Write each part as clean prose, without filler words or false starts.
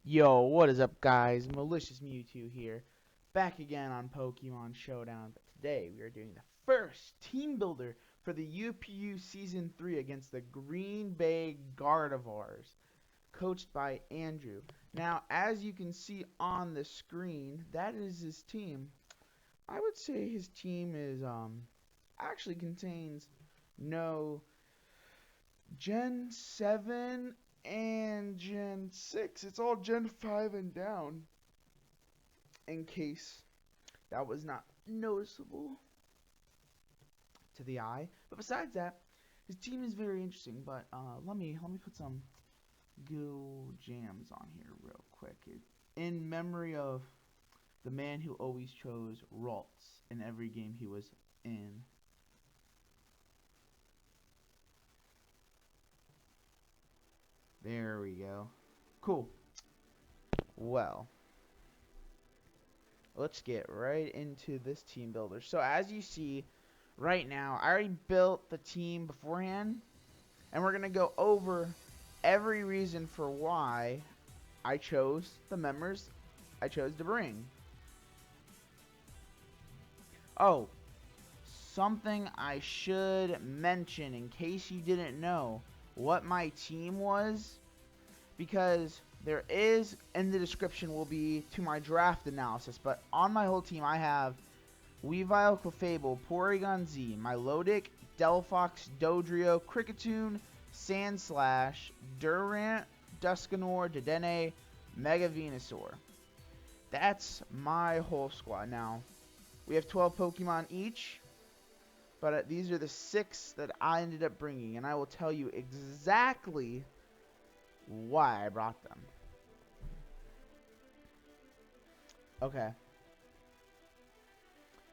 Yo, what is up, guys? Malicious Mewtwo here, back again on Pokemon Showdown. But today we are doing the first team builder for the UPU Season 3 against the Green Bay Gardevoirs, coached by Andrew. Now, as you can see on the screen, that is his team. I would say his team is actually contains no Gen 7 and Gen 6. It's all Gen 5 and down, in case that was not noticeable to the eye. But besides that, his team is very interesting. But let me put some Go Jams on here real quick. In memory of the man who always chose Ralts in every game he was in. There we go. Cool. Well, let's get right into this team builder. So as you see right now, I already built the team beforehand, and we're going to go over every reason for why I chose the members I chose to bring. Oh, something I should mention in case you didn't know what my team was, because there is, in the description will be to my draft analysis, but on my whole team I have Weavile, Clefable, Porygon Z, Milotic, Delphox, Dodrio, Kricketune, Sandslash, Durant, Dusknoir, Dedenne, Mega Venusaur. That's my whole squad. Now, we have 12 Pokemon each, but these are the 6 that I ended up bringing, and I will tell you exactly why I brought them. Okay.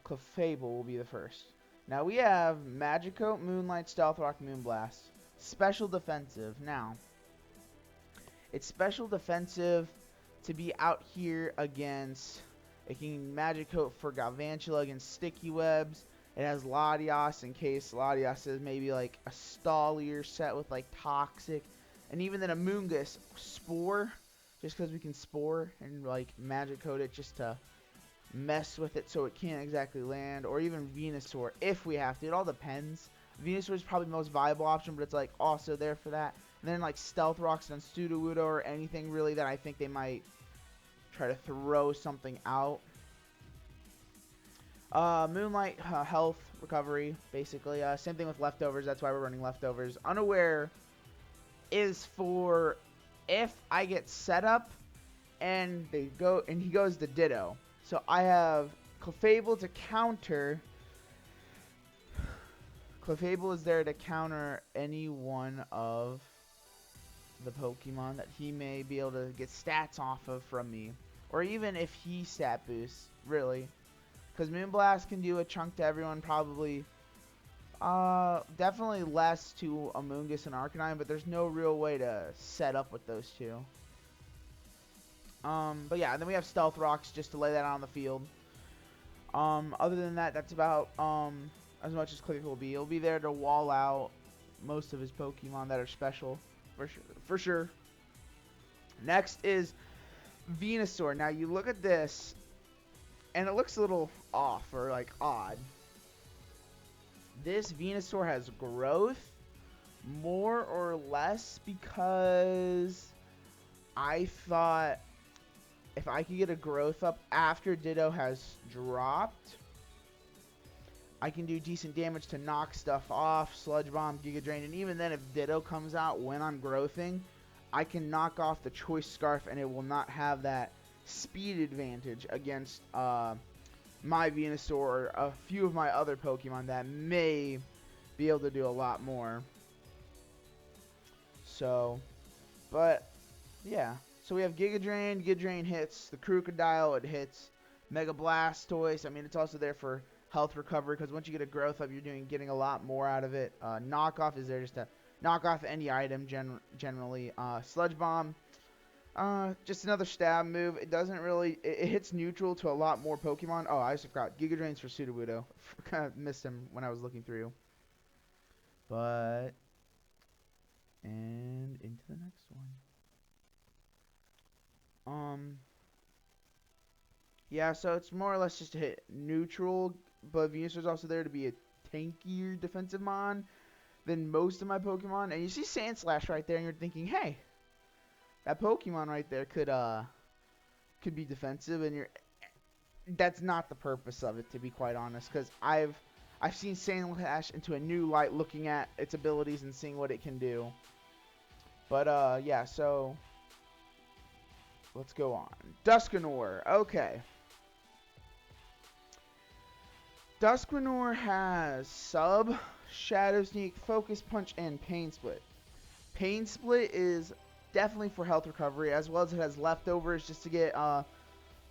Clefable will be the first. Now we have Magikarp, Moonlight, Stealth Rock, Moonblast. Special defensive. Now, it's special defensive to be out here against. It can Magikarp for Galvantula against Sticky Webs. It has Latias in case Latias is maybe like a Stolier set with like Toxic. And even then a Moongus Spore, just because we can Spore and like Magic Coat it just to mess with it so it can't exactly land, or even Venusaur if we have to. It all depends. Venusaur is probably the most viable option, but it's like also there for that. And then like Stealth Rocks and Sudowoodo or anything really that I think they might try to throw something out. Moonlight health recovery basically. Same thing with leftovers. That's why we're running leftovers. Unaware is for if I get set up and he goes to Ditto. So I have Clefable to counter. Clefable is there to counter any one of the Pokemon that he may be able to get stats off of from me. Or even if he stat boosts, really. Because Moonblast can do a chunk to everyone, probably. Definitely less to Amoonguss and Arcanine, but there's no real way to set up with those two. But yeah, and then we have Stealth Rocks just to lay that on the field. Other than that, that's about as much as Clefable will be. He'll be there to wall out most of his Pokemon that are special, for sure. Next is Venusaur. Now you look at this, and it looks a little off or like odd. This Venusaur has growth, more or less, because I thought if I could get a growth up after Ditto has dropped, I can do decent damage to knock stuff off, Sludge Bomb, Giga Drain, and even then if Ditto comes out when I'm growthing, I can knock off the Choice Scarf and it will not have that speed advantage against my Venusaur or a few of my other Pokemon that may be able to do a lot more. So, but yeah. So we have Giga Drain hits, the Crocodile, it hits, Mega Blastoise. I mean, it's also there for health recovery because once you get a growth up, you're getting a lot more out of it. Knockoff is there just to knock off any item generally. Sludge Bomb, just another stab move. It doesn't really, it hits neutral to a lot more Pokemon. Oh, I just forgot. Giga Drain's for Sudowoodo. Kind of missed him when I was looking through. But, and into the next one. Yeah, so it's more or less just to hit neutral, but Venusaur's also there to be a tankier defensive mon than most of my Pokemon. And you see Sandslash right there, and you're thinking, hey, that Pokemon right there could be defensive, and that's not the purpose of it, to be quite honest, because I've seen Sandslash into a new light, looking at its abilities and seeing what it can do. But yeah, so let's go on. Dusknoir, okay. Dusknoir has Sub, Shadow Sneak, Focus Punch, and Pain Split. Pain Split is definitely for health recovery, as well as it has leftovers just to get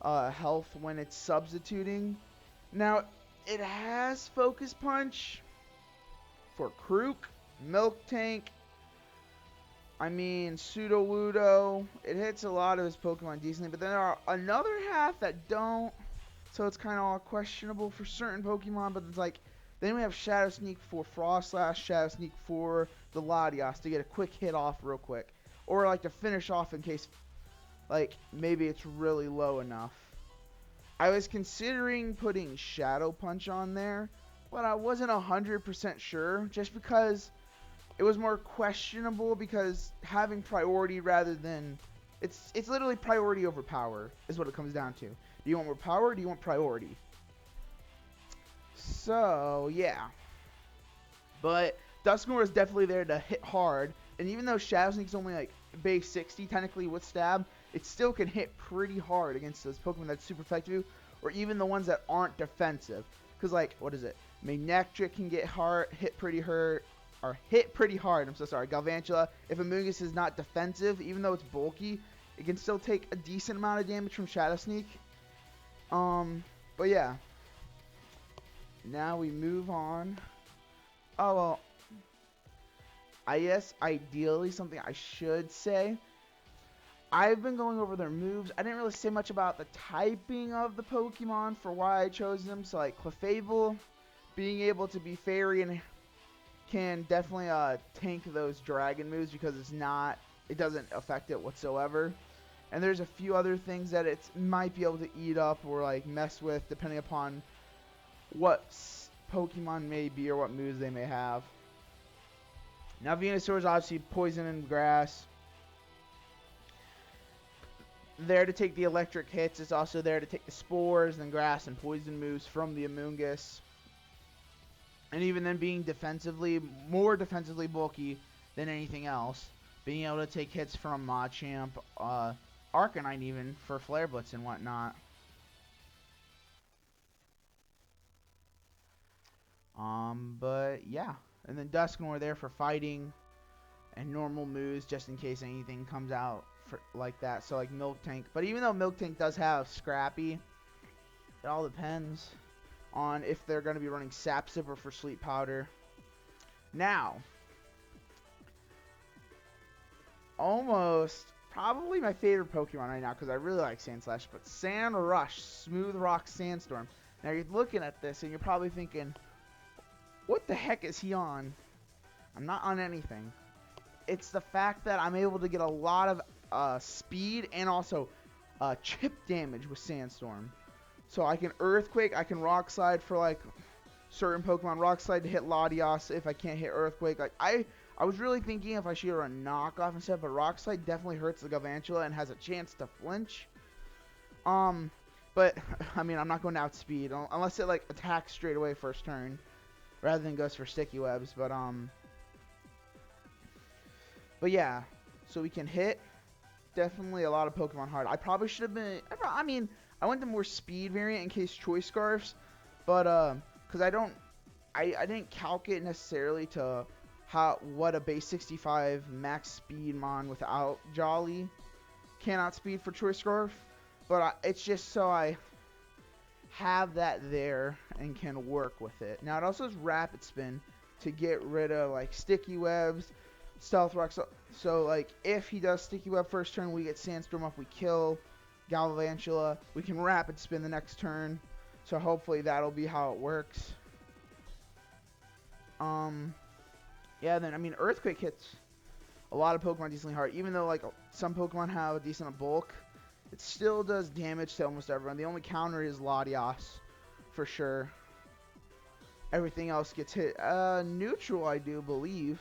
health when it's substituting. Now, it has Focus Punch for Krook, Milk Tank, Sudowoodo. It hits a lot of his Pokemon decently, but then there are another half that don't. So it's kind of all questionable for certain Pokemon, but it's like, then we have Shadow Sneak for Frostlass, Shadow Sneak for the Latias to get a quick hit off real quick. Or like to finish off in case, like, maybe it's really low enough. I was considering putting Shadow Punch on there, but I wasn't 100% sure, just because it was more questionable, because having priority rather than... It's literally priority over power is what it comes down to. Do you want more power or do you want priority? So, yeah. But Dusknoir is definitely there to hit hard. And even though Shadow Sneak's only like base 60 technically with stab, it still can hit pretty hard against those Pokemon that's super effective, or even the ones that aren't defensive. Because, like, what is it? Manectric can get hit pretty hard. I'm so sorry. Galvantula, if Amoonguss is not defensive, even though it's bulky, it can still take a decent amount of damage from Shadow Sneak. But yeah. Now we move on. Oh, well. I guess ideally something I should say. I've been going over their moves. I didn't really say much about the typing of the Pokemon for why I chose them. So, like, Clefable being able to be Fairy and can definitely tank those Dragon moves, because it doesn't affect it whatsoever. And there's a few other things that it might be able to eat up or like mess with, depending upon what Pokemon may be or what moves they may have. Now Venusaur is obviously poison and grass. There to take the electric hits. It's also there to take the spores and grass and poison moves from the Amoonguss. And even then being more defensively bulky than anything else. Being able to take hits from Machamp, Arcanine even, for Flare Blitz and whatnot. But yeah. And then Dusknoir there for fighting and normal moves, just in case anything comes out like that. So like Milk Tank. But even though Milk Tank does have Scrappy, it all depends on if they're going to be running Sap Sipper for Sleep Powder. Now, almost probably my favorite Pokemon right now, because I really like Sandslash, but Sandrush, Smooth Rock Sandstorm. Now you're looking at this and you're probably thinking, what the heck is he on? I'm not on anything. It's the fact that I'm able to get a lot of speed and also chip damage with Sandstorm. So I can Earthquake, I can Rock Slide for like certain Pokemon. Rock Slide to hit Latias if I can't hit Earthquake. Like I was really thinking if I should run Knockoff instead, but Rock Slide definitely hurts the Galvantula and has a chance to flinch. But I mean, I'm not going to outspeed unless it like attacks straight away first turn, rather than goes for Sticky Webs. But yeah, so we can hit definitely a lot of Pokemon hard. I probably should have been. I went the more speed variant in case Choice Scarfs, but because I didn't calc it necessarily to what a base 65 max speed mon without Jolly can outspeed for Choice Scarf, but it's just so I have that there and can work with it. Now it also has Rapid Spin to get rid of like Sticky Webs, Stealth Rock. So like if he does Sticky Web first turn, we get Sandstorm up, we kill Galvantula, we can Rapid Spin the next turn. So hopefully that'll be how it works. Yeah, then I mean Earthquake hits a lot of Pokemon decently hard, even though like some Pokemon have a decent bulk. It still does damage to almost everyone. The only counter is Latios, for sure. Everything else gets hit. Neutral, I do believe.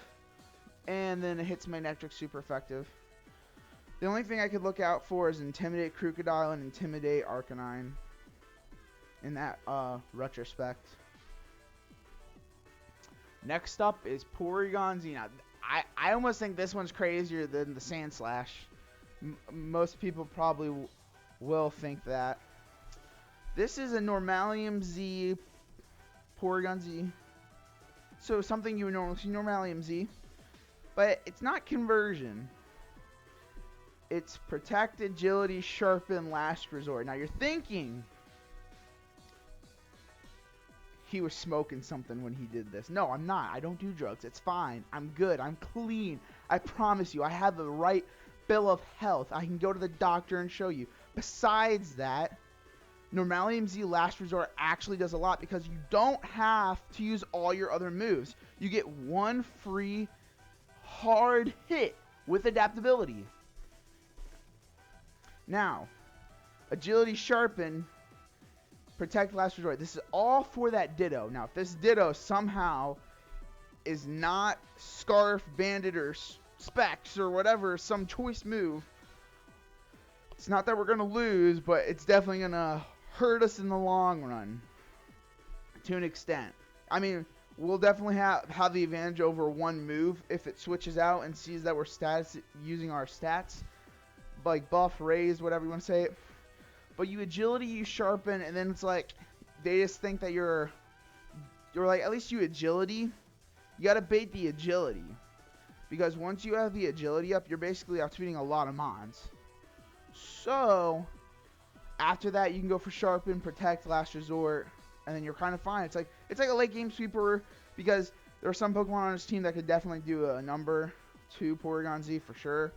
And then it hits Magnetric, super effective. The only thing I could look out for is Intimidate Crocodile and Intimidate Arcanine. In that retrospect. Next up is Porygon Z. Now, I almost think this one's crazier than the Sandslash. Most people probably will think that. This is a Normalium Z, Porygon Z. So something you would normally see, Normalium Z. But it's not conversion. It's Protect, Agility, Sharpen, Last Resort. Now you're thinking he was smoking something when he did this. No, I'm not. I don't do drugs. It's fine. I'm good. I'm clean. I promise you. I have the right bill of health. I can go to the doctor and show you. Besides that, Normalium Z Last Resort actually does a lot because you don't have to use all your other moves. You get one free hard hit with adaptability. Now, Agility, Sharpen, Protect, Last Resort. This is all for that Ditto. Now, if this Ditto somehow is not Scarf, Bandit, or Specs, or whatever, some choice move, it's not that we're going to lose, but it's definitely going to hurt us in the long run. To an extent. I mean, we'll definitely have the advantage over one move if it switches out and sees that we're using our stats. Like buff, raise, whatever you want to say it. But you Agility, you Sharpen, and then it's like they just think that you're like, at least you Agility. You got to bait the Agility. Because once you have the Agility up, you're basically outspeeding a lot of mons. So, after that, you can go for Sharpen, Protect, Last Resort, and then you're kind of fine. It's like a late game sweeper because there are some Pokemon on his team that could definitely do a number 2 Porygon Z for sure.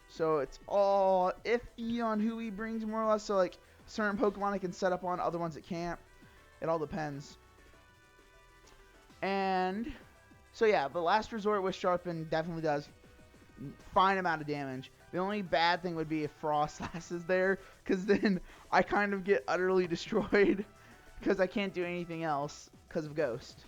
So it's all iffy on who he brings more or less. So like certain Pokemon I can set up on, other ones it can't. It all depends. And so yeah, the Last Resort with Sharpen definitely does fine amount of damage. The only bad thing would be if Frostlass is there, because then I kind of get utterly destroyed because I can't do anything else because of Ghost.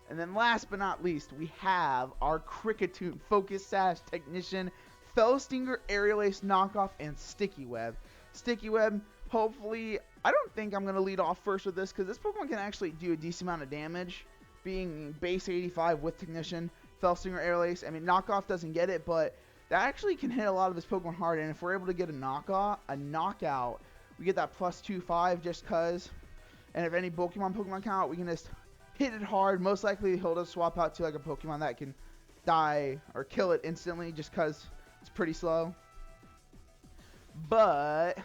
And then last but not least, we have our Kricketune, Focus Sash, Technician, Fellstinger, Aerial Ace, Knockoff, and Sticky Web. Sticky Web, hopefully, I don't think I'm going to lead off first with this because this Pokemon can actually do a decent amount of damage, being base 85 with Technician, Fellstinger, Aerial Ace. I mean, Knockoff doesn't get it, but that actually can hit a lot of this Pokemon hard, and if we're able to get a knockout, we get that plus 2/5 just because. And if any Pokemon count out, we can just hit it hard. Most likely he'll just swap out to like a Pokemon that can die or kill it instantly just because it's pretty slow. But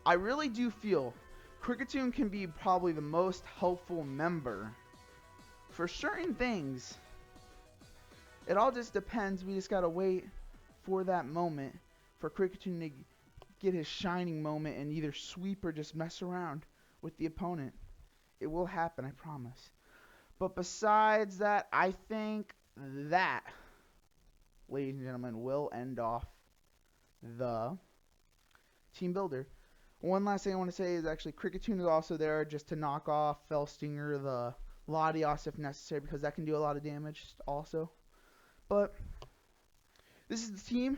I really do feel Kricketune can be probably the most helpful member for certain things. It all just depends. We just gotta wait for that moment for Kricketune to get his shining moment and either sweep or just mess around with the opponent. It will happen, I promise. But besides that, I think that, ladies and gentlemen, will end off the team builder. One last thing I want to say is actually Kricketune is also there just to knock off Fellstinger, the Latios if necessary, because that can do a lot of damage also. But this is the team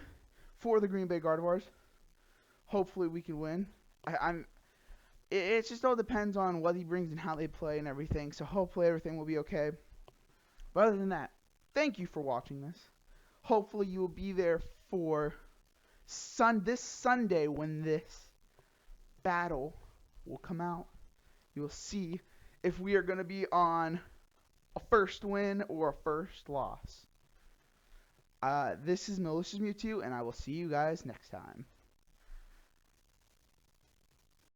for the Green Bay Gardevoirs. Hopefully we can win. It just all depends on what he brings and how they play and everything. So hopefully everything will be okay. But other than that, thank you for watching this. Hopefully you will be there for this Sunday when this battle will come out. You will see if we are going to be on a first win or a first loss. This is Malicious Mewtwo, and I will see you guys next time.